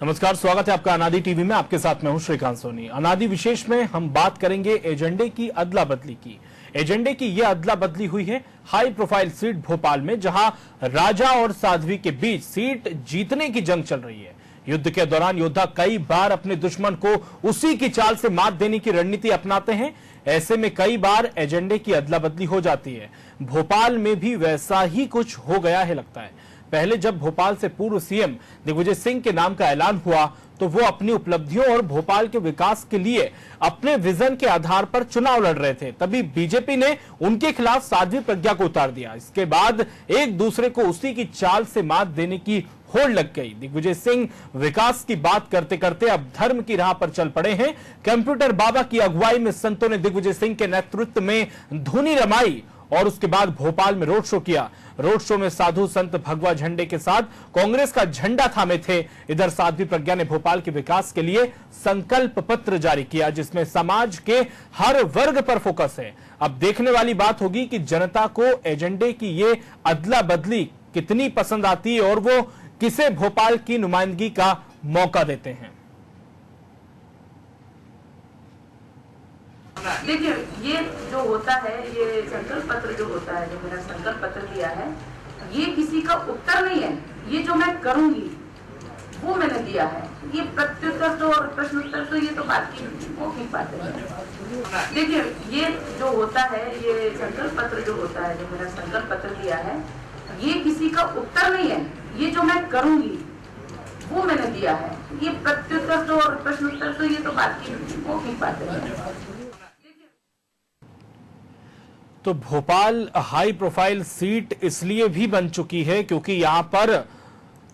नमस्कार, स्वागत है आपका अनादि टीवी में। आपके साथ मैं हूं श्रीकांत सोनी। अनादि विशेष में हम बात करेंगे एजेंडे की अदला बदली की। एजेंडे की यह अदला बदली हुई है हाई प्रोफाइल सीट भोपाल में, जहां राजा और साध्वी के बीच सीट जीतने की जंग चल रही है। युद्ध के दौरान योद्धा कई बार अपने दुश्मन को उसी की चाल से मात देने की रणनीति अपनाते हैं। ऐसे में कई बार एजेंडे की अदला बदली हो जाती है। भोपाल में भी वैसा ही कुछ हो गया है लगता है। पहले जब भोपाल से पूर्व सीएम दिग्विजय सिंह के नाम का ऐलान हुआ तो वो अपनी उपलब्धियों और भोपाल के विकास के लिए अपने विजन के आधार पर चुनाव लड़ रहे थे। तभी बीजेपी ने उनके खिलाफ साध्वी प्रज्ञा को उतार दिया। इसके बाद एक दूसरे को उसी की चाल से मात देने की होड़ लग गई। दिग्विजय सिंह विकास की बात करते करते अब धर्म की राह पर चल पड़े हैं। कंप्यूटर बाबा की अगुवाई में संतों ने दिग्विजय सिंह के नेतृत्व में धुनी रमाई और उसके बाद भोपाल में रोड शो किया। रोड शो में साधु संत भगवा झंडे के साथ कांग्रेस का झंडा थामे थे। इधर साध्वी प्रज्ञा ने भोपाल के विकास के लिए संकल्प पत्र जारी किया, जिसमें समाज के हर वर्ग पर फोकस है। अब देखने वाली बात होगी कि जनता को एजेंडे की ये अदला बदली कितनी पसंद आती है और वो किसे भोपाल की नुमाइंदगी का मौका देते हैं। देखिए, ये जो होता है, ये संकल्प पत्र जो होता है, जो मैंने संकल्प पत्र दिया है, ये किसी का उत्तर नहीं है। ये जो मैं करूंगी वो मैंने दिया है। ये प्रत्युत्तर तो और प्रश्नोत्तर तो ये तो बात की मौखिक बात है। देखिए, ये जो होता है, ये संकल्प पत्र जो होता है, जो मैंने संकल्प पत्र दिया है, ये किसी का उत्तर नहीं है। ये जो मैं करूंगी वो मैंने दिया है। ये प्रत्युत्तर तो और प्रश्नोत्तर तो ये तो बात की मौखिक बात है। तो भोपाल हाई प्रोफाइल सीट इसलिए भी बन चुकी है क्योंकि यहां पर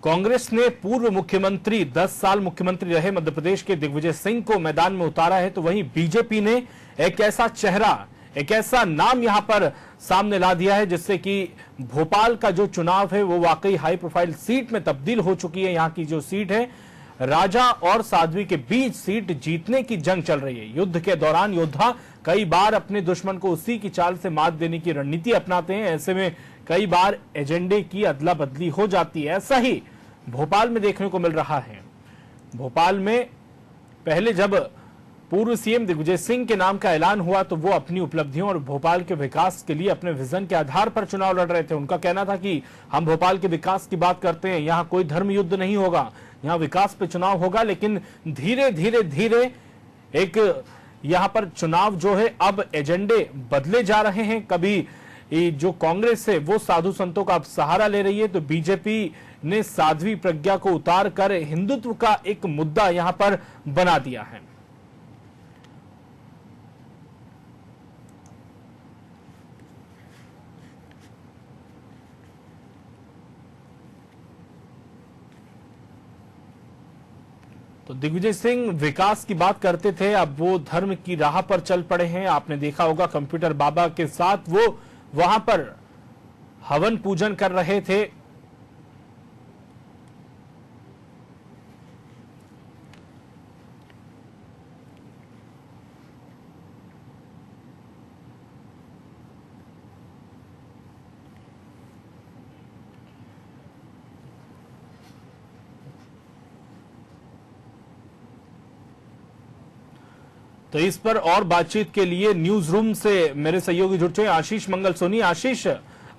कांग्रेस ने पूर्व मुख्यमंत्री 10 साल मुख्यमंत्री रहे मध्य प्रदेश के दिग्विजय सिंह को मैदान में उतारा है। तो वहीं बीजेपी ने एक ऐसा चेहरा, एक ऐसा नाम यहां पर सामने ला दिया है जिससे कि भोपाल का जो चुनाव है वो वाकई हाई प्रोफाइल सीट में तब्दील हो चुकी है। यहां की जो सीट है, राजा और साध्वी के बीच सीट जीतने की जंग चल रही है। युद्ध के दौरान योद्धा कई बार अपने दुश्मन को उसी की चाल से मात देने की रणनीति अपनाते हैं। ऐसे में कई बार एजेंडे की अदला बदली हो जाती है। ऐसा ही भोपाल में देखने को मिल रहा है। भोपाल में पहले जब पूर्व सीएम दिग्विजय सिंह के नाम का ऐलान हुआ तो वो अपनी उपलब्धियों और भोपाल के विकास के लिए अपने विजन के आधार पर चुनाव लड़ रहे थे। उनका कहना था कि हम भोपाल के विकास की बात करते हैं, यहाँ कोई धर्म युद्ध नहीं होगा, यहाँ विकास पे चुनाव होगा। लेकिन धीरे धीरे एक यहाँ पर चुनाव जो है अब एजेंडे बदले जा रहे हैं। कभी जो कांग्रेस है वो साधु संतों का अब सहारा ले रही है, तो बीजेपी ने साध्वी प्रज्ञा को उतार कर हिंदुत्व का एक मुद्दा यहां पर बना दिया है। तो दिग्विजय सिंह विकास की बात करते थे, अब वो धर्म की राह पर चल पड़े हैं। आपने देखा होगा कंप्यूटर बाबा के साथ वो वहां पर हवन पूजन कर रहे थे। तो इस पर और बातचीत के लिए न्यूज रूम से मेरे सहयोगी जुड़ चुके आशीष मंगल सोनी। आशीष,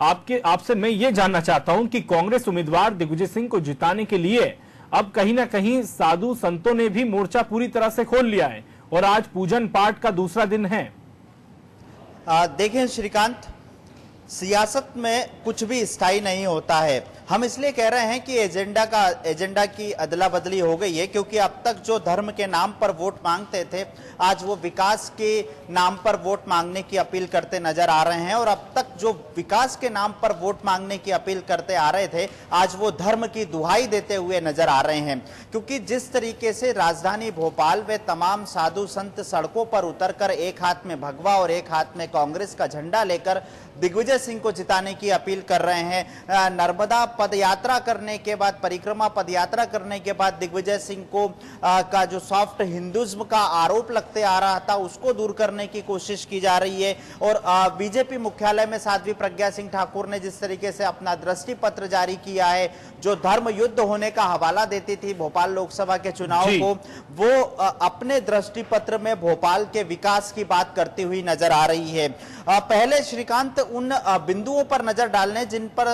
आपसे मैं ये जानना चाहता हूं कि कांग्रेस उम्मीदवार दिग्विजय सिंह को जिताने के लिए अब कहीं ना कहीं साधु संतों ने भी मोर्चा पूरी तरह से खोल लिया है और आज पूजन पाठ का दूसरा दिन है। देखें श्रीकांत, सियासत में कुछ भी स्थायी नहीं होता है। हम इसलिए कह रहे हैं कि एजेंडा की अदला बदली हो गई है क्योंकि अब तक जो धर्म के नाम पर वोट मांगते थे, आज वो विकास के नाम पर वोट मांगने की अपील करते नजर आ रहे हैं। और अब तक जो विकास के नाम पर वोट मांगने की अपील करते आ रहे थे, आज वो धर्म की दुहाई देते हुए नजर आ रहे हैं। क्योंकि जिस तरीके से राजधानी भोपाल में तमाम साधु संत सड़कों पर उतरकर एक हाथ में भगवा और एक हाथ में कांग्रेस का झंडा लेकर दिग्विजय सिंह को जिताने की अपील कर रहे हैं। नर्मदा पदयात्रा करने के बाद, परिक्रमा पदयात्रा करने के बाद दिग्विजय सिंह को का जो सॉफ्ट हिंदुज्म का आरोप लगते आ रहा था उसको दूर करने की कोशिश की जा रही है। और बीजेपी मुख्यालय में साध्वी प्रज्ञा सिंह ठाकुर ने जिस तरीके से अपना दृष्टि पत्र जारी किया है, जो धर्म युद्ध होने का हवाला देती थी भोपाल लोकसभा के चुनाव को, वो अपने दृष्टि पत्र में भोपाल के विकास की बात करती हुई नजर आ रही है। पहले श्रीकांत उन बिंदुओं पर नजर डालने जिन पर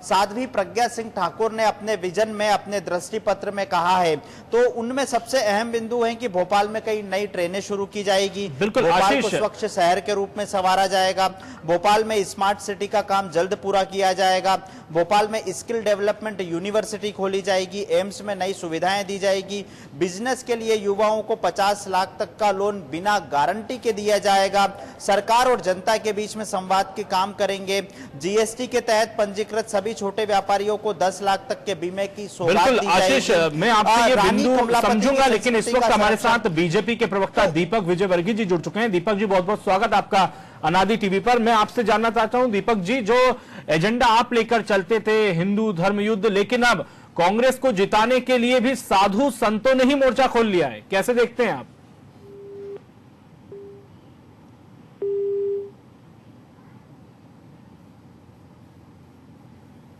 साध्वी प्रज्ञा सिंह ठाकुर ने अपने विजन में, अपने दृष्टि पत्र में कहा है, तो उनमें सबसे अहम बिंदु है कि भोपाल में कई नई ट्रेनें शुरू की जाएगी, भोपाल को स्वच्छ शहर के रूप में संवारा जाएगा, भोपाल में स्मार्ट सिटी का काम जल्द पूरा किया जाएगा, भोपाल में स्किल डेवलपमेंट यूनिवर्सिटी खोली जाएगी, एम्स में नई सुविधाएं दी जाएगी, बिजनेस के लिए युवाओं को 50 लाख तक का लोन बिना गारंटी के दिया जाएगा, सरकार और जनता के बीच में संवाद के काम करेंगे, जीएसटी के तहत पंजीकृत सभी छोटे व्यापारियों को 10 लाख तक के बीमे की सौगात दी जाएगी। आशीष, मैं आपसे ये बिंदु समझूंगा, लेकिन इस वक्त हमारे साथ बीजेपी के प्रवक्ता दीपक विजयवर्गीय जी जुड़ चुके हैं। दीपक जी, बहुत बहुत स्वागत आपका अनादि टीवी पर। मैं आपसे जानना चाहता हूं दीपक जी, जो एजेंडा आप लेकर चलते थे हिंदू धर्म युद्ध, लेकिन अब कांग्रेस को जिताने के लिए भी साधु संतों ने ही मोर्चा खोल लिया है, कैसे देखते हैं आप?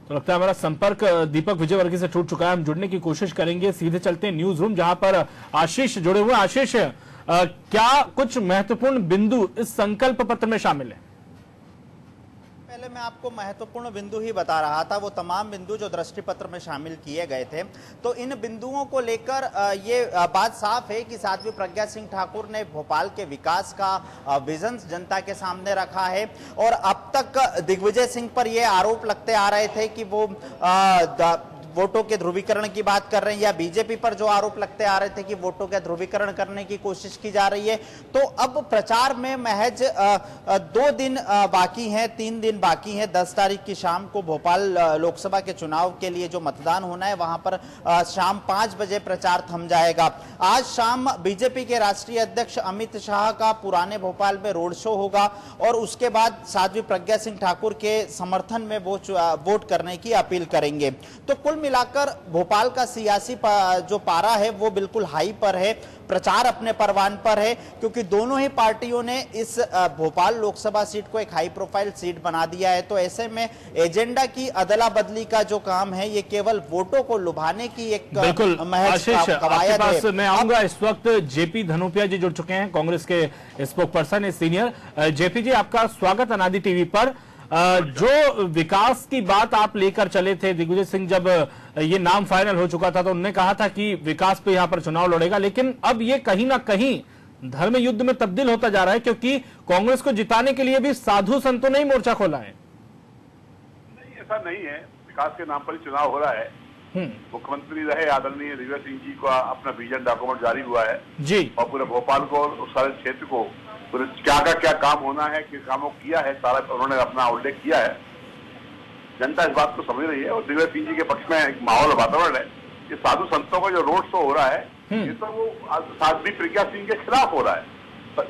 तो लगता है हमारा संपर्क दीपक विजयवर्गीय से टूट चुका है। हम जुड़ने की कोशिश करेंगे, सीधे चलते हैं न्यूज रूम जहां पर आशीष जुड़े हुए। आशीष, क्या कुछ महत्वपूर्ण बिंदु इस संकल्प पत्र में शामिल है? पहले मैं आपको महत्वपूर्ण बिंदु ही बता रहा था, वो तमाम बिंदु जो दृष्टि पत्र में शामिल किए गए थे। तो इन बिंदुओं को लेकर ये बात साफ है कि साध्वी प्रज्ञा सिंह ठाकुर ने भोपाल के विकास का विजन जनता के सामने रखा है। और अब तक दिग्विजय सिंह पर ये आरोप लगते आ रहे थे कि वो वोटों के ध्रुवीकरण की बात कर रहे हैं, या बीजेपी पर जो आरोप लगते आ रहे थे कि वोटों के ध्रुवीकरण करने की कोशिश की जा रही है। तो अब प्रचार में महज 2 दिन बाकी हैं, 3 दिन बाकी हैं। 10 तारीख की शाम को भोपाल लोकसभा के चुनाव के लिए जो मतदान होना है, वहां पर शाम 5 बजे प्रचार थम जाएगा। आज शाम बीजेपी के राष्ट्रीय अध्यक्ष अमित शाह का पुराने भोपाल में रोड शो होगा और उसके बाद साध्वी प्रज्ञा सिंह ठाकुर के समर्थन में वो वोट करने की अपील करेंगे। तो कुल मिलाकर भोपाल का सियासी जो पारा है वो बिल्कुल हाई पर है, प्रचार अपने परवान पर है, क्योंकि दोनों ही पार्टियों ने इस भोपाल लोकसभा सीट को एक हाई प्रोफाइल सीट बना दिया है। तो ऐसे में एजेंडा की अदला बदली का जो काम है, ये केवल वोटों को लुभाने की एक महज कवायद है। मैं आऊंगा, इस वक्त जेपी धनोपिया जी जुड़ चुके हैं, कांग्रेस के स्पोक पर्सन है, सीनियर। जेपी जी, आपका स्वागत अनादि टीवी पर। जो विकास की बात आप लेकर चले थे, दिग्विजय सिंह जब ये नाम फाइनल हो चुका था तो उन्होंने कहा था कि विकास पे यहां पर चुनाव लड़ेगा, लेकिन अब ये कहीं ना कहीं धर्म युद्ध में तब्दील होता जा रहा है, क्योंकि कांग्रेस को जिताने के लिए भी साधु संतों ने ही मोर्चा खोला है। नहीं, ऐसा नहीं है, विकास के नाम पर ही चुनाव हो रहा है। मुख्यमंत्री रहे आदरणीय दिग्विजय सिंह जी का अपना विजन डॉक्यूमेंट जारी हुआ है जी, और पूरे भोपाल को और सारे क्षेत्र को क्या का क्या काम होना है, किस कामों किया है, सारा उन्होंने अपना उल्लेख किया है। जनता इस बात को समझ रही है और दिग्विजय सिंह जी के पक्ष में एक माहौल वातावरण है। ये साधु संतों का जो रोड शो हो रहा है, ये तो वो साध्वी प्रज्ञा सिंह के खिलाफ हो रहा है।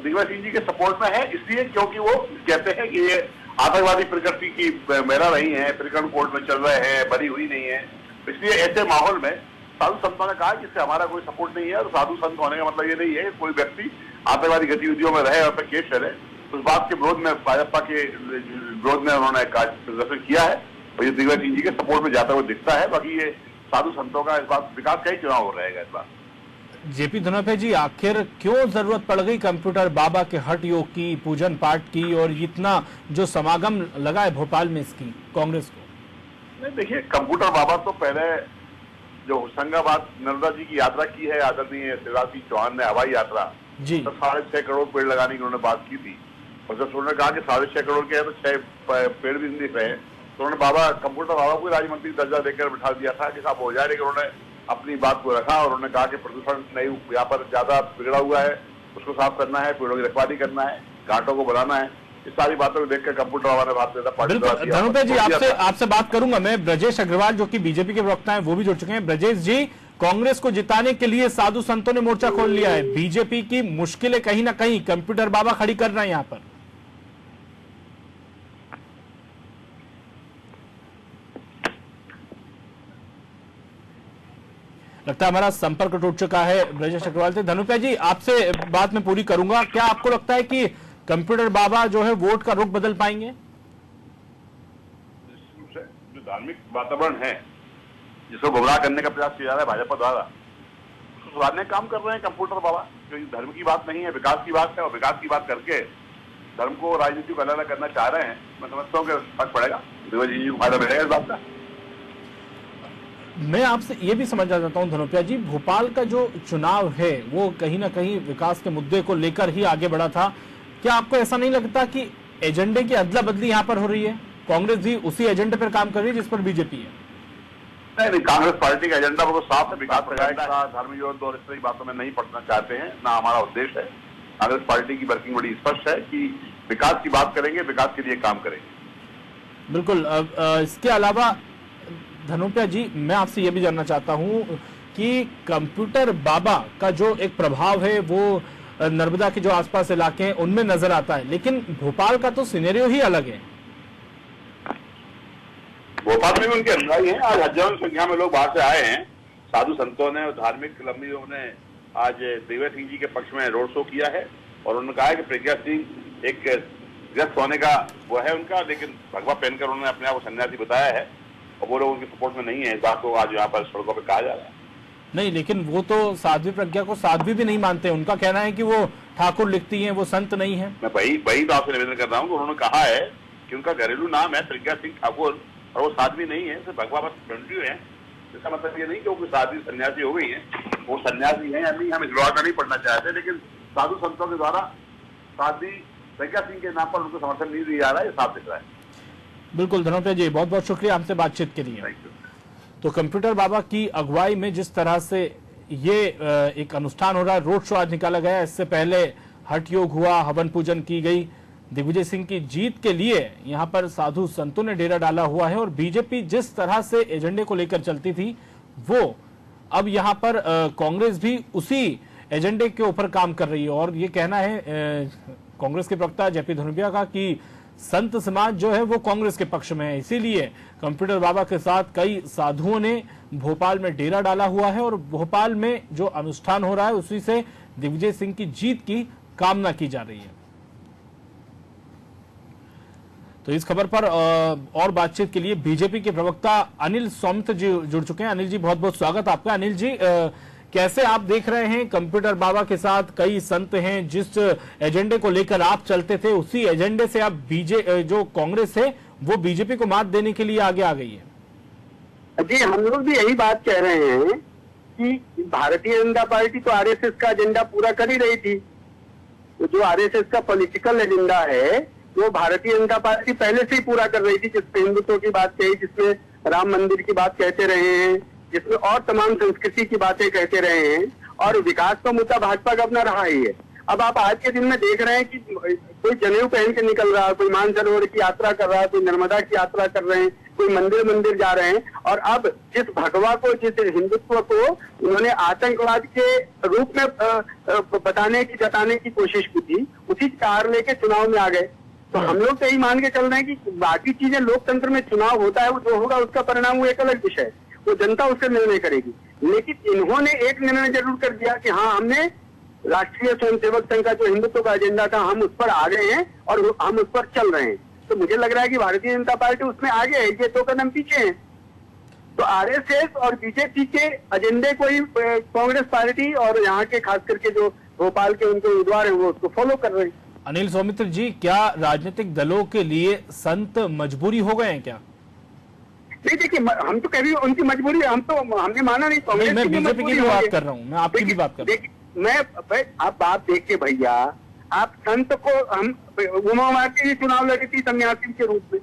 दिग्विजय सिंह जी के सपोर्ट में है इसलिए क्योंकि वो कहते हैं कि ये आतंकवादी प्रकृति की महिला नहीं है, प्रकरण कोर्ट में चल रहे हैं, बरी हुई नहीं है। इसलिए ऐसे माहौल में साधु संतों ने कहा कि इससे हमारा कोई सपोर्ट नहीं है, और साधु संत होने का मतलब ये नहीं है कोई व्यक्ति आतंकवादी गतिविधियों में रहे और पर केस चले। उस बात के विरोध में, भाजपा के विरोध में उन्होंने प्रदर्शन किया है और ये दिग्विजय सिंह जी के सपोर्ट में जाता हुआ दिखता है। बाकी ये साधु संतों का इस बात विकास का ही चुनाव रहेगा इस बार। जेपी धनोपिया जी, आखिर क्यों जरूरत पड़ गई कंप्यूटर बाबा के हट योग की, पूजन पाठ की, और इतना जो समागम लगा है भोपाल में इसकी कांग्रेस को? नहीं, देखिए, कंप्यूटर बाबा तो पहले जो होशंगाबाद नर्मदा जी की यात्रा की है आदरणीय शिवराज सिंह चौहान ने, हवाई यात्रा जी, तो 6.5 करोड़ पेड़ लगाने की उन्होंने बात की थी। और जब उन्होंने कहा कि 6.5 करोड़ के है तो 6 पेड़ भी नहीं दिख रहे हैं, तो उन्होंने कंप्यूटर बाबा को राज्य मंत्री दर्जा देकर बिठा दिया था कि साहब हो जाए, लेकिन उन्होंने अपनी बात को रखा और उन्होंने कहा कि प्रदूषण नहीं, यहाँ पर ज्यादा बिगड़ा हुआ है, उसको साफ करना है, पेड़ों की रखवाली करना है, घाटों को बनाना है। इस सारी बातों को देखकर कंप्यूटर बाबा ने बात किया। धनोपिया जी, आपसे बात करूंगा मैं। ब्रजेश अग्रवाल जो कि बीजेपी के प्रवक्ता हैं, वो भी जुड़ चुके हैं। ब्रजेश जी, कांग्रेस को जिताने के लिए साधु संतों ने मोर्चा खोल लिया है, बीजेपी की मुश्किलें कहीं ना कहीं कंप्यूटर बाबा खड़ी कर रहे हैं यहाँ पर। लगता है हमारा संपर्क टूट चुका है ब्रजेश अग्रवाल से। धनुप्रिया जी, आपसे बात मैं पूरी करूंगा। क्या आपको लगता है कि कंप्यूटर बाबा जो है वोट का रुख बदल पाएंगे? जो धार्मिक वातावरण है जिसको गुमराह करने का प्रयास किया जा रहा है भाजपा द्वारा, उसको सुधारने का काम कर रहे हैं कंप्यूटर बाबा। क्योंकि धर्म की बात नहीं है, विकास की बात है, और विकास की बात करके धर्म को राजनीति को अलग अलग करना चाह रहे हैं। मैं समझता हूँ कि फर्क पड़ेगा, देवेश जी को फायदा मिलेगा इस बात का। मैं आपसे ये भी समझना चाहता हूं धनुप्रिया जी, भोपाल का जो चुनाव है वो कहीं ना कहीं विकास के मुद्दे को लेकर ही आगे बढ़ा था। क्या आपको ऐसा नहीं लगता कि एजेंडे की अदला बदली यहाँ पर हो रही है? कांग्रेस भी उसी एजेंडे पर काम कर रही है जिस पर बीजेपी है। नहीं, कांग्रेस पार्टी का एजेंडा वो साफ है, विकास का, धर्म युद्ध और इस तरह की बातों में नहीं पड़ना चाहते हैं, ना हमारा उद्देश्य है। कांग्रेस पार्टी की वर्किंग बड़ी स्पष्ट है कि विकास की बात करेंगे, विकास के लिए काम करेंगे। बिल्कुल। इसके अलावा धनुप्रिया जी, मैं आपसे ये भी जानना चाहता हूं कि कंप्यूटर बाबा का जो एक प्रभाव है वो नर्मदा के जो आसपास इलाके हैं उनमें नजर आता है, लेकिन भोपाल का तो सिनेरियो ही अलग है। भोपाल में भी उनके अनुयायी हैं। आज हजारों संख्या में लोग बाहर से आए हैं। साधु संतों ने और धार्मिक लंबियों ने आज दिग्विजय सिंह जी के पक्ष में रोड शो किया है, और उन्होंने कहा है कि प्रज्ञा सिंह एक ग्रस्त होने का वो है उनका, लेकिन भगवा पहनकर उन्होंने अपने आप को सन्यासी बताया है, और वो लोग उनके सपोर्ट में नहीं है। इस बात को आज यहाँ पर सड़कों पर कहा जा रहा है। नहीं, लेकिन वो तो साध्वी प्रज्ञा को साध्वी भी नहीं मानते। उनका कहना है कि वो ठाकुर लिखती हैं, वो संत नहीं है। मैं वही तो आपसे निवेदन कर रहा हूँ कि उन्होंने कहा है कि उनका घरेलू नाम है प्रज्ञा सिंह ठाकुर, और वो साध्वी नहीं है, सिर्फ भगवा बस पहनती है। इसका मतलब ये नहीं कि वो साध्वी सन्यासी हो गई है, वो सन्यासी है या नहीं, हम इस विवाद में नहीं पढ़ना चाहते, लेकिन साधु संतों के द्वारा साध्वी प्रज्ञा सिंह के नाम पर उनको समर्थन नहीं दिया जा रहा है, ये साफ दिख रहा है। बिल्कुल धनुप्रिया जी, बहुत बहुत शुक्रिया हमसे बातचीत के लिए। तो कंप्यूटर बाबा की अगुवाई में जिस तरह से ये एक अनुष्ठान हो रहा है, रोड शो आज निकाला गया, इससे पहले हठ योग हुआ, हवन पूजन की गई। दिग्विजय सिंह की जीत के लिए यहां पर साधु संतों ने डेरा डाला हुआ है, और बीजेपी जिस तरह से एजेंडे को लेकर चलती थी वो अब यहां पर कांग्रेस भी उसी एजेंडे के ऊपर काम कर रही है। और ये कहना है कांग्रेस के प्रवक्ता जेपी धनुप्रिया का कि संत समाज जो है वो कांग्रेस के पक्ष में है, इसीलिए कंप्यूटर बाबा के साथ कई साधुओं ने भोपाल में डेरा डाला हुआ है, और भोपाल में जो अनुष्ठान हो रहा है उसी से दिग्विजय सिंह की जीत की कामना की जा रही है। तो इस खबर पर और बातचीत के लिए बीजेपी के प्रवक्ता अनिल सौमित्र जी जुड़ चुके हैं। अनिल जी, बहुत बहुत स्वागत आपका। अनिल जी, कैसे आप देख रहे हैं, कंप्यूटर बाबा के साथ कई संत हैं, जिस एजेंडे को लेकर आप चलते थे उसी एजेंडे से अब जो कांग्रेस है वो बीजेपी को मात देने के लिए आगे आ गई है? जी, हम लोग भी यही बात कह रहे हैं कि भारतीय जनता पार्टी तो आरएसएस का एजेंडा पूरा कर ही रही थी। तो जो आरएसएस का पॉलिटिकल एजेंडा है वो भारतीय जनता पार्टी पहले से ही पूरा कर रही थी, जिसमें हिंदुत्व की बात कही, जिसमें राम मंदिर की बात कहते रहे हैं, जिसमें और तमाम संस्कृति की बातें कहते रहे हैं, और विकास का मुद्दा भाजपा का अपना रहा ही है। अब आप आज के दिन में देख रहे हैं कि कोई जनेऊ पहन के निकल रहा है, कोई मानसरोवर की यात्रा कर रहा है, कोई नर्मदा की यात्रा कर रहे हैं, कोई मंदिर जा रहे हैं, और अब जिस भगवा को, जिस हिंदुत्व को उन्होंने आतंकवाद के रूप में जताने की कोशिश की थी, उसी कार लेके चुनाव में आ गए। तो हम लोग तो यही मान के चल रहे हैं कि बाकी चीजें, लोकतंत्र में चुनाव होता है, वो जो होगा उसका परिणाम वो एक अलग विषय है, वो जनता उसका निर्णय करेगी। लेकिन इन्होंने एक निर्णय जरूर कर दिया कि हाँ, हमने राष्ट्रीय स्वयंसेवक संघ का जो हिंदुत्व का एजेंडा था, हम उस पर आ गए हैं और हम उस पर चल रहे हैं। तो मुझे लग रहा है कि भारतीय जनता पार्टी उसमें आगे है, ये 2 कदम पीछे है। तो आरएसएस और बीजेपी के एजेंडे को ही कांग्रेस पार्टी और यहाँ के खास करके जो भोपाल के उनके उम्मीदवार है वो उसको फॉलो कर रहे हैं। अनिल सौमित्र जी, क्या राजनीतिक दलों के लिए संत मजबूरी हो गए हैं क्या? नहीं, देखिए, हम तो कभी उनकी मजबूरी, हमने माना नहीं। मैं बीजेपी की भी बात कर रहा हूँ, मैं आपकी भी बात कर रहा हूँ। आप बात देखिए भैया, आप संत को, हम उमा भारती जी चुनाव लड़ी थी सन्यासी के रूप में,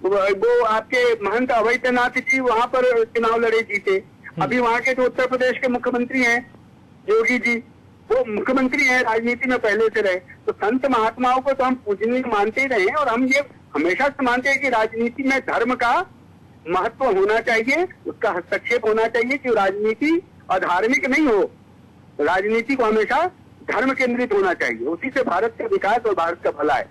वो आपके महंत अवैधनाथ जी वहां पर चुनाव लड़े जीते। अभी वहां के जो उत्तर प्रदेश के मुख्यमंत्री हैं योगी जी, वो मुख्यमंत्री हैं, राजनीति में पहले से रहे। तो संत महात्माओं को तो हम पूजनीय मानते ही रहे हैं, और हम ये हमेशा से मानते हैं कि राजनीति में धर्म का महत्व होना चाहिए, उसका हस्तक्षेप होना चाहिए, कि राजनीति अधार्मिक नहीं हो, राजनीति को हमेशा धर्म केंद्रित होना चाहिए, उसी से भारत का विकास और भारत का भला है।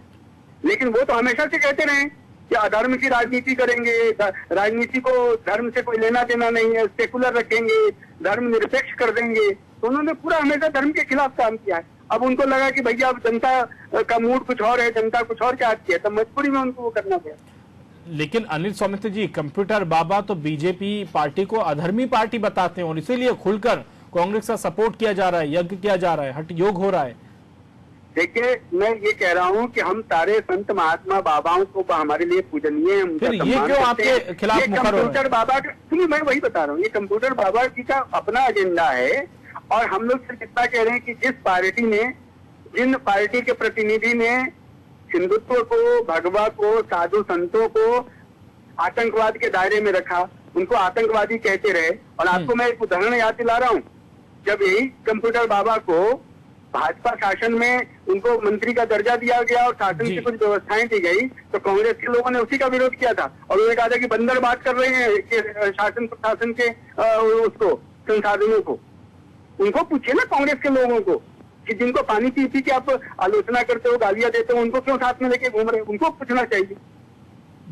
लेकिन वो तो हमेशा से कहते रहे कि अधर्म की राजनीति करेंगे, राजनीति को धर्म से कोई लेना देना नहीं है, सेकुलर रखेंगे, धर्म निरपेक्ष कर देंगे। तो उन्होंने पूरा हमेशा धर्म के खिलाफ काम किया है। अब उनको लगा कि भैया अब जनता का मूड कुछ और है, जनता कुछ और चाहती है, तो मजबूरी में उनको वो करना पड़ा। लेकिन अनिल सौमित्र जी, कंप्यूटर बाबा तो बीजेपी पार्टी को अधर्मी पार्टी बताते हैं और इसीलिए खुलकर कांग्रेस का सपोर्ट किया जा रहा है, यज्ञ किया जा रहा है, हठ योग हो रहा है। देखिए, मैं ये कह रहा हूँ कि हम सारे संत महात्मा बाबाओं को हमारे लिए पूजनीय है, उनका फिर ये क्यों आपके खिलाफ मुखर हो रहे हैं? कंप्यूटर बाबा का, सुनिए मैं वही बता रहा हूँ, ये कंप्यूटर बाबा जी का अपना एजेंडा है। और हम लोग सिर्फ इतना कह रहे हैं कि जिन पार्टी के प्रतिनिधि ने हिंदुत्व को, भगवा को, साधु संतों को आतंकवाद के दायरे में रखा, उनको आतंकवादी कहते रहे। और आपको मैं एक उदाहरण याद दिला रहा हूँ, जब यही कंप्यूटर बाबा को भाजपा शासन में उनको मंत्री का दर्जा दिया गया और शासन की कुछ व्यवस्थाएं दी गई, तो कांग्रेस के लोगों ने उसी का विरोध किया था। और उन्होंने कहा था कि बंदर बात कर रहे हैं कि शासन प्रशासन के उसको संसाधनों को। उनको पूछिए ना कांग्रेस के लोगों को कि जिनको पानी पी की आप आलोचना करते हो, गालियां देते हो, उनको क्यों साथ में लेके घूम रहे हो, उनको पूछना चाहिए।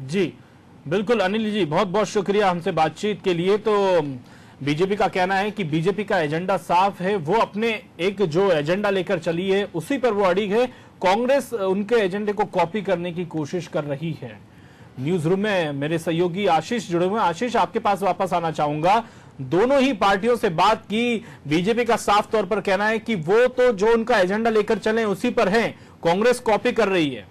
जी बिल्कुल अनिल जी, बहुत बहुत शुक्रिया हमसे बातचीत के लिए। तो बीजेपी का कहना है कि बीजेपी का एजेंडा साफ है, वो अपने एक जो एजेंडा लेकर चली है उसी पर वो अड़ी है। कांग्रेस उनके एजेंडे को कॉपी करने की कोशिश कर रही है। न्यूज रूम में मेरे सहयोगी आशीष जुड़े हुए हैं। आशीष, आपके पास वापस आना चाहूंगा। दोनों ही पार्टियों से बात की, बीजेपी का साफ तौर पर कहना है कि वो तो जो उनका एजेंडा लेकर चले उसी पर है, कांग्रेस कॉपी कर रही है।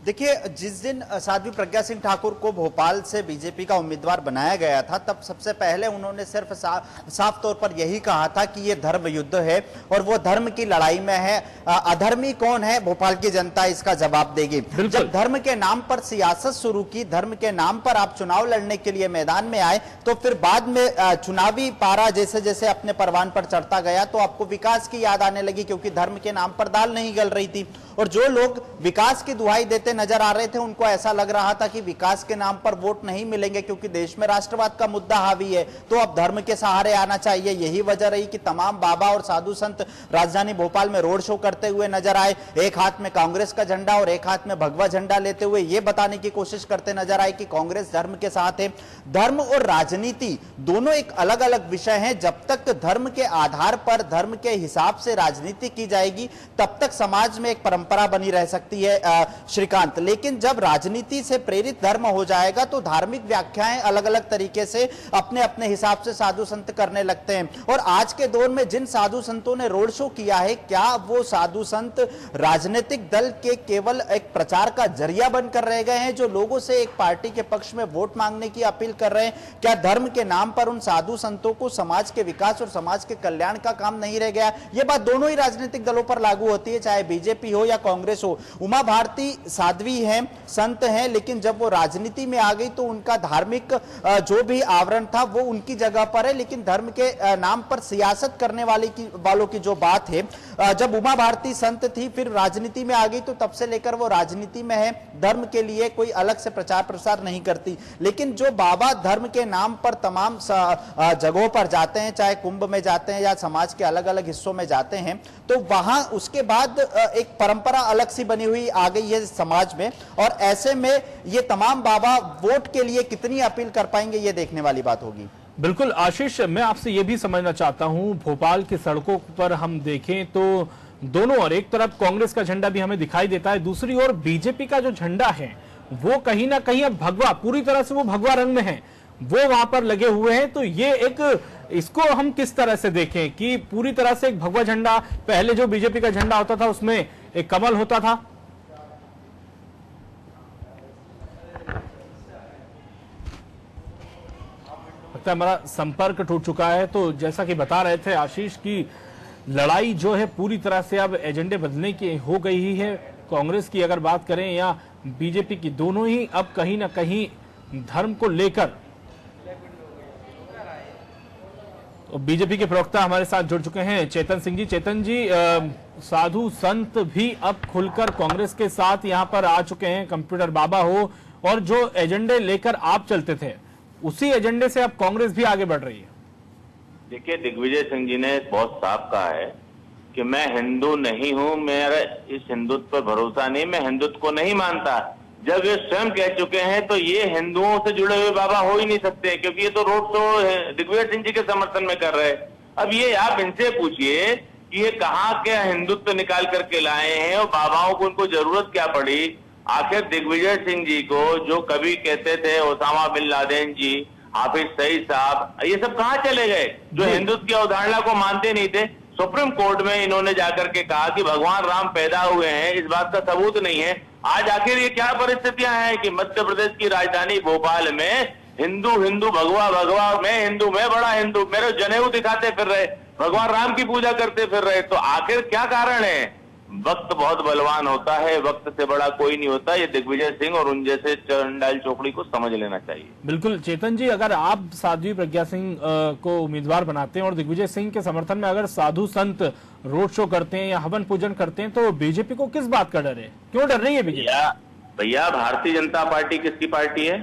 देखिए, जिस दिन साध्वी प्रज्ञा सिंह ठाकुर को भोपाल से बीजेपी का उम्मीदवार बनाया गया था, तब सबसे पहले उन्होंने सिर्फ साफ तौर पर यही कहा था कि ये धर्म युद्ध है और वो धर्म की लड़ाई में है। अधर्मी कौन है, भोपाल की जनता इसका जवाब देगी। जब धर्म के नाम पर सियासत शुरू की, धर्म के नाम पर आप चुनाव लड़ने के लिए मैदान में आए, तो फिर बाद में चुनावी पारा जैसे जैसे अपने परवान पर चढ़ता गया तो आपको विकास की याद आने लगी, क्योंकि धर्म के नाम पर दाल नहीं गल रही थी। और जो लोग विकास की दुहाई देते नजर आ रहे थे, उनको ऐसा लग रहा था कि विकास के नाम पर वोट नहीं मिलेंगे क्योंकि देश में राष्ट्रवाद का मुद्दा हावी है, तो अब धर्म के सहारे आना चाहिए। यही वजह रही कि तमाम बाबा और साधु संत राजधानी भोपाल में रोड शो करते हुए नजर आए, एक हाथ में कांग्रेस का झंडा और एक हाथ में भगवा झंडा लेते हुए ये बताने की कोशिश करते नजर आए कि कांग्रेस धर्म के साथ है। धर्म और राजनीति दोनों एक अलग अलग विषय हैं। जब तक धर्म के आधार पर, धर्म के हिसाब से राजनीति की जाएगी, तब तक समाज में एक परंपरा बनी रह सकती है श्रीकांत। लेकिन जब राजनीति से प्रेरित धर्म हो जाएगा तो धार्मिक व्याख्याएं अलग अलग तरीके से अपने अपने हिसाब से साधु संत करने लगते हैं। और आज के दौर में जिन साधु संतों ने रोड शो किया है, क्या वो साधु संत राजनीतिक दल के केवल एक प्रचार का जरिया बनकर रह गए हैं, जो लोगों से एक पार्टी के पक्ष में वोट मांगने की अपील कर रहे हैं? क्या धर्म के नाम पर उन साधु संतों को समाज के विकास और समाज के कल्याण का काम नहीं रह गया? यह बात दोनों ही राजनीतिक दलों पर लागू होती है, चाहे बीजेपी हो या कांग्रेस हो। उमा भारती साध्वी हैं, संत हैं, लेकिन जब वो राजनीति में आ गई तो उनका धार्मिक जो भी आवरण था वो उनकी जगह पर है, लेकिन धर्म के नाम पर सियासत करने वालों की जो बात है, जब उमा भारती संत थी फिर राजनीति में आ गई तो तब से लेकर वो राजनीति में है, धर्म के लिए कोई अलग से प्रचार प्रसार नहीं करती। लेकिन जो बाबा धर्म के नाम पर तमाम जगहों पर जाते हैं, चाहे कुंभ में जाते हैं या समाज के अलग अलग हिस्सों में जाते हैं, तो वहां उसके बाद एक परंपरा अलग सी बनी हुई आ गई है समाज में। और ऐसे में ये तमाम बाबा वोट के लिए कितनी अपील कर पाएंगे, ये देखने वाली बात होगी। बिल्कुल आशीष, मैं आपसे यह भी समझना चाहता हूं, भोपाल की सड़कों पर हम देखें तो दोनों ओर, एक तरफ कांग्रेस का झंडा भी हमें दिखाई देता है, दूसरी ओर बीजेपी का जो झंडा है वो कहीं ना कहीं अब भगवा, पूरी तरह से वो भगवा रंग में है, वो वहां पर लगे हुए हैं। तो ये एक, इसको हम किस तरह से देखें कि पूरी तरह से एक भगवा झंडा, पहले जो बीजेपी का झंडा होता था उसमें एक कमल होता था। लगता है हमारा संपर्क टूट चुका है। तो जैसा कि बता रहे थे आशीष की लड़ाई जो है पूरी तरह से अब एजेंडे बदलने की हो गई ही है। कांग्रेस की अगर बात करें या बीजेपी की, दोनों ही अब कहीं ना कहीं धर्म को लेकर। तो बीजेपी के प्रवक्ता हमारे साथ जुड़ चुके हैं चेतन सिंह जी। चेतन जी, साधु संत भी अब खुलकर कांग्रेस के साथ यहां पर आ चुके हैं, कंप्यूटर बाबा हो, और जो एजेंडे लेकर आप चलते थे उसी एजेंडे से अब कांग्रेस भी आगे बढ़ रही है। देखिए, दिग्विजय सिंह जी ने बहुत साफ कहा है कि मैं हिंदू नहीं हूं, मेरा इस हिंदुत्व पर भरोसा नहीं, मैं हिंदुत्व को नहीं मानता, जब ये स्वयं कह चुके हैं तो ये हिंदुओं से जुड़े हुए बाबा हो ही नहीं सकते, क्योंकि ये तो रोड शो दिग्विजय सिंह जी के समर्थन में कर रहे हैं। अब ये आप इनसे पूछिए कि ये कहाँ के हिंदुत्व निकाल करके लाए हैं और बाबाओं को उनको जरूरत क्या पड़ी। आखिर दिग्विजय सिंह जी को जो कभी कहते थे ओसामा बिन लादेन जी, हाफिज सईद साहब, ये सब कहाँ चले गए जो हिंदुत्व की अवधारणा को मानते नहीं थे। सुप्रीम कोर्ट में इन्होंने जाकर के कहा कि भगवान राम पैदा हुए हैं, इस बात का सबूत नहीं है। आज आखिर ये क्या परिस्थितियां हैं कि मध्य प्रदेश की राजधानी भोपाल में हिंदू हिंदू भगवा भगवा, मैं हिंदू, मैं बड़ा हिंदू, मेरे जनेऊ दिखाते फिर रहे, भगवान राम की पूजा करते फिर रहे। तो आखिर क्या कारण है? वक्त बहुत बलवान होता है, वक्त से बड़ा कोई नहीं होता। ये दिग्विजय सिंह और उन जैसे चंडाल चौकड़ी को समझ लेना चाहिए। बिल्कुल चेतन जी, अगर आप साध्वी प्रज्ञा सिंह को उम्मीदवार बनाते हैं और दिग्विजय सिंह के समर्थन में अगर साधु संत रोड शो करते हैं या हवन पूजन करते हैं, तो बीजेपी को किस बात का डर है? क्यों डर रही है बीजेपी? भैया भारतीय जनता पार्टी किसकी पार्टी है?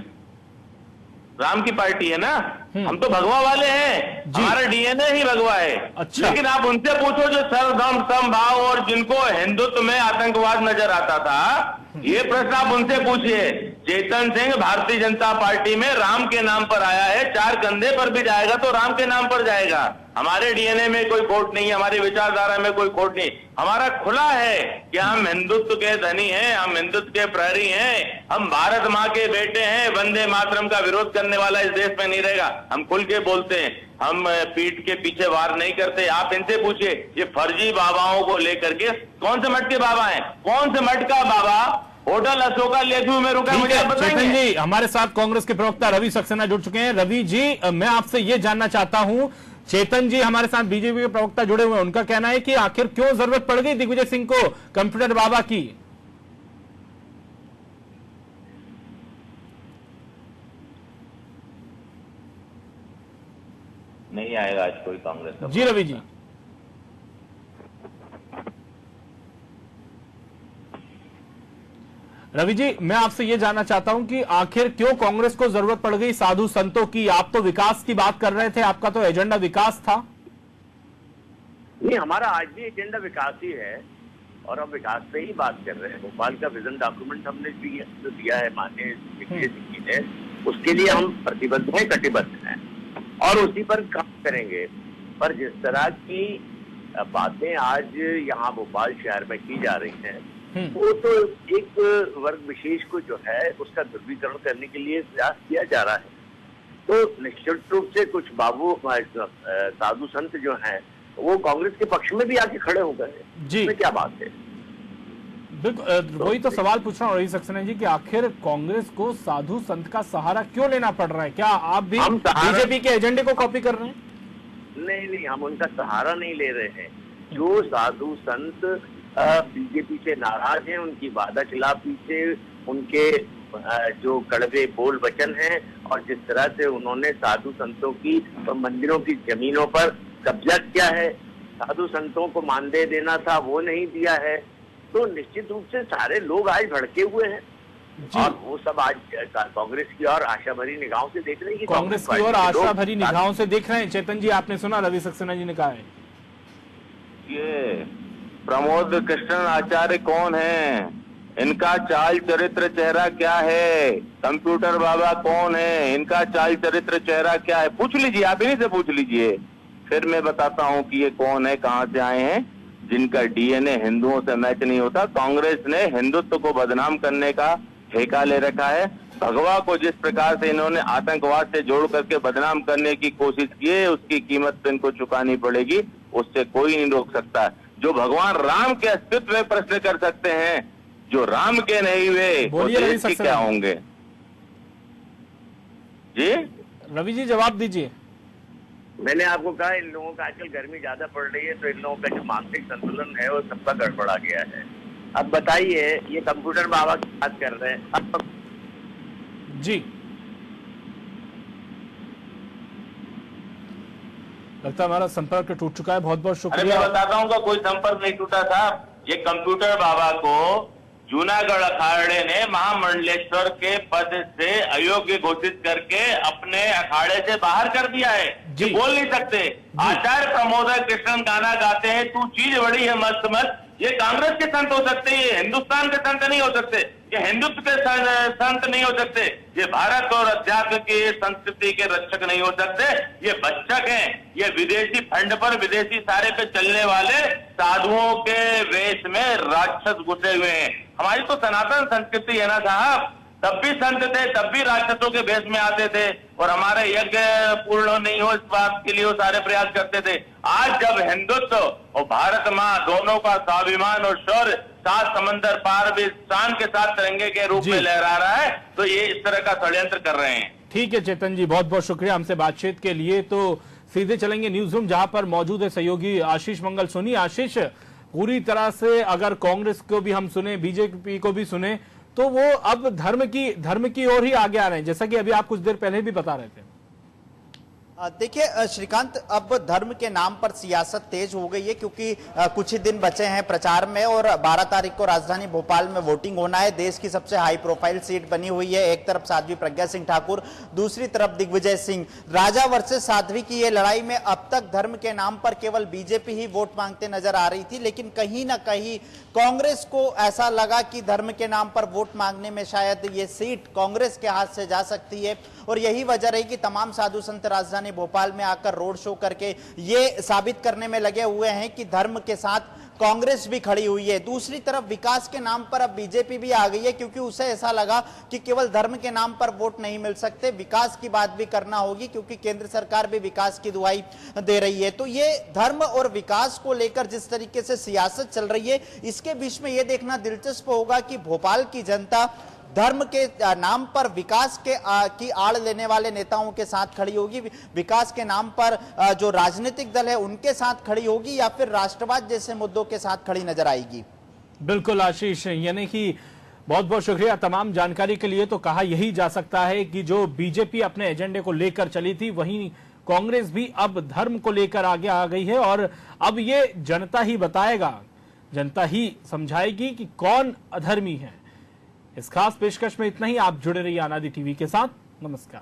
राम की पार्टी है ना। हम तो भगवा वाले हैं, हमारा डीएनए ही भगवा है। अच्छा। लेकिन आप उनसे पूछो जो सर्वधर्म समभाव और जिनको हिंदुत्व में आतंकवाद नजर आता था, ये प्रश्न आप उनसे पूछिए। चेतन सिंह भारतीय जनता पार्टी में राम के नाम पर आया है, चार कंधे पर भी जाएगा तो राम के नाम पर जाएगा। हमारे डीएनए में कोई खोट नहीं है, हमारी विचारधारा में कोई खोट नहीं। हमारा खुला है कि हम हिंदुत्व के धनी हैं, हम हिंदुत्व के प्रहरी हैं, हम भारत माँ के बेटे हैं। वंदे मातरम का विरोध करने वाला इस देश में नहीं रहेगा। हम खुल के बोलते हैं, हम पीठ के पीछे वार नहीं करते। आप इनसे पूछिए, ये फर्जी बाबाओं को लेकर के कौन से मठ के बाबा हैं? कौन से मठ का बाबा होटल अशोका लेखव्यू में रुका, मुझे बताएंगे? चेतन जी, हमारे साथ कांग्रेस के प्रवक्ता रवि सक्सेना जुड़ चुके हैं। रवि जी, मैं आपसे ये जानना चाहता हूं, चेतन जी हमारे साथ बीजेपी के प्रवक्ता जुड़े हुए हैं, उनका कहना है कि आखिर क्यों जरूरत पड़ गई दिग्विजय सिंह को कंप्यूटर बाबा की? नहीं आएगा आज कोई कांग्रेस का। जी रवि जी, रवि जी, मैं आपसे ये जानना चाहता हूं कि आखिर क्यों कांग्रेस को जरूरत पड़ गई साधु संतों की? आप तो विकास की बात कर रहे थे, आपका तो एजेंडा विकास था। नहीं, हमारा आज भी एजेंडा विकास ही है और हम विकास पे ही बात कर रहे हैं। भोपाल का विजन डॉक्यूमेंट हमने जो दिया है माननीय दिग्विजय सिंह जी ने, उसके लिए हम प्रतिबद्ध हैं, कटिबद्ध हैं और उसी पर काम करेंगे। पर जिस तरह की बातें आज यहाँ भोपाल शहर में की जा रही हैं, वो तो एक वर्ग विशेष को जो है उसका ध्रुवीकरण करने के लिए प्रयास किया जा रहा है। तो निश्चित रूप से कुछ बाबू साधु संत जो हैं वो कांग्रेस के पक्ष में भी आके खड़े हो गए। जी, इसमें क्या बात है? बिल्कुल, वही तो सवाल पूछ रहा हूँ रवि सक्सेना जी कि आखिर कांग्रेस को साधु संत का सहारा क्यों लेना पड़ रहा है? क्या आप भी बीजेपी के एजेंडे को कॉपी कर रहे हैं? नहीं, हम उनका सहारा नहीं ले रहे हैं। जो साधु संत बीजेपी से नाराज हैं, उनकी वादाखिलाफी से, उनके जो कड़वे बोल वचन हैं और जिस तरह से उन्होंने साधु संतों की मंदिरों की जमीनों पर कब्जा किया है, साधु संतों को मानदेय देना था वो नहीं दिया है, तो निश्चित रूप से सारे लोग आज भड़के हुए हैं और वो सब आज कांग्रेस की और आशा भरी निगाहों से देख रहे हैं। कांग्रेस की और आशा भरी निगाहों से देख रहे हैं। चेतन जी, आपने सुना रवि सक्सेना जी ने कहा है। ये प्रमोद कृष्ण आचार्य कौन है? इनका चाल चरित्र चेहरा क्या है? कंप्यूटर बाबा कौन है? इनका चाल चरित्र चेहरा क्या है? पूछ लीजिए, आप इन्हीं से पूछ लीजिए, फिर मैं बताता हूं कि ये कौन है, कहां से आए हैं, जिनका डीएनए हिंदुओं से मैच नहीं होता। कांग्रेस ने हिंदुत्व को बदनाम करने का ठेका ले रखा है। भगवा को जिस प्रकार से इन्होंने आतंकवाद से जोड़ करके बदनाम करने की कोशिश की है, उसकी कीमत तो इनको चुकानी पड़ेगी, उससे कोई नहीं रोक सकता। जो भगवान राम के अस्तित्व में प्रश्न कर सकते हैं, जो राम के नहीं हुए, वो देश के क्या होंगे? जी रवि जी, जवाब दीजिए। मैंने आपको कहा इन लोगों का आजकल गर्मी ज्यादा पड़ रही है, तो इन लोगों का जो मानसिक संतुलन है वो सबका गड़बड़ा गया है। अब बताइए, ये कंप्यूटर बाबा की बात कर रहे हैं अब जी, लगता है हमारा संपर्क टूट चुका है। बहुत बहुत शुक्रिया। मैं बताता हूँ, कोई संपर्क नहीं टूटा था। ये कंप्यूटर बाबा को जूनागढ़ अखाड़े ने महामंडलेश्वर के पद से अयोग्य घोषित करके अपने अखाड़े से बाहर कर दिया है। ये बोल नहीं सकते। आचार्य प्रमोद कृष्णन गाना गाते हैं, तू चीज बड़ी है मस्त मस्त। ये कांग्रेस के संत हो सकते हैं, ये हिंदुस्तान के संत नहीं हो सकते। ये हिंदुत्व के संत नहीं हो सकते, ये भारत और अध्यात्म की संस्कृति के रक्षक नहीं हो सकते, ये बच्चक हैं, ये विदेशी फंड पर, विदेशी सारे पे चलने वाले साधुओं के वेश में राक्षस घुसे हुए हैं। हमारी तो सनातन संस्कृति है ना साहब, तब भी संत थे, तब भी राक्षसों के भेष में आते थे और हमारे यज्ञ पूर्ण नहीं हो इस बात के लिए वो सारे प्रयास करते थे। आज जब हिंदुत्व और भारत माँ दोनों का स्वाभिमान और शौर्य 7 समंदर पार भी शान के साथ तिरंगे के रूप में लहरा रहा है, तो ये इस तरह का षड्यंत्र कर रहे हैं। ठीक है चेतन जी, बहुत बहुत शुक्रिया हमसे बातचीत के लिए। तो सीधे चलेंगे न्यूज रूम, जहां पर मौजूद है सहयोगी आशीष मंगल सोनी। आशीष, पूरी तरह से अगर कांग्रेस को भी हम सुने, बीजेपी को भी सुने, तो वो अब धर्म की ओर ही आगे आ रहे हैं, जैसा कि अभी आप कुछ देर पहले भी बता रहे थे। देखिए श्रीकांत, अब धर्म के नाम पर सियासत तेज हो गई है, क्योंकि कुछ ही दिन बचे हैं प्रचार में और 12 तारीख को राजधानी भोपाल में वोटिंग होना है। देश की सबसे हाई प्रोफाइल सीट बनी हुई है, एक तरफ साध्वी प्रज्ञा सिंह ठाकुर, दूसरी तरफ दिग्विजय सिंह। राजा वर्सेस साध्वी की ये लड़ाई में अब तक धर्म के नाम पर केवल बीजेपी ही वोट मांगते नजर आ रही थी, लेकिन कहीं ना कहीं कांग्रेस को ऐसा लगा कि धर्म के नाम पर वोट मांगने में शायद ये सीट कांग्रेस के हाथ से जा सकती है, और यही वजह रही कि तमाम साधु संत राजधानी भोपाल में आकर रोड शो करके ये साबित करने में लगे हुए हैं कि धर्म के साथ कांग्रेस भी खड़ी हुई है। दूसरी तरफ विकास के नाम पर अब बीजेपी भी आ गई है, क्योंकि उसे ऐसा लगा कि केवल धर्म के नाम पर वोट नहीं मिल सकते, विकास की बात भी करना होगी, क्योंकि केंद्र सरकार भी विकास की दुहाई दे रही है। तो ये धर्म और विकास को लेकर जिस तरीके से सियासत चल रही है, इसके बीच में यह देखना दिलचस्प होगा कि भोपाल की जनता धर्म के नाम पर विकास की आड़ लेने वाले नेताओं के साथ खड़ी होगी, विकास के नाम पर जो राजनीतिक दल है उनके साथ खड़ी होगी, या फिर राष्ट्रवाद जैसे मुद्दों के साथ खड़ी नजर आएगी। बिल्कुल आशीष, यानी कि बहुत बहुत शुक्रिया तमाम जानकारी के लिए। तो कहा यही जा सकता है कि जो बीजेपी अपने एजेंडे को लेकर चली थी, वहीं कांग्रेस भी अब धर्म को लेकर आगे आ गई है, और अब ये जनता ही बताएगा, जनता ही समझाएगी कि कौन अधर्मी है। इस खास पेशकश में इतना ही। आप जुड़े रहिए अनादि टीवी के साथ। नमस्कार।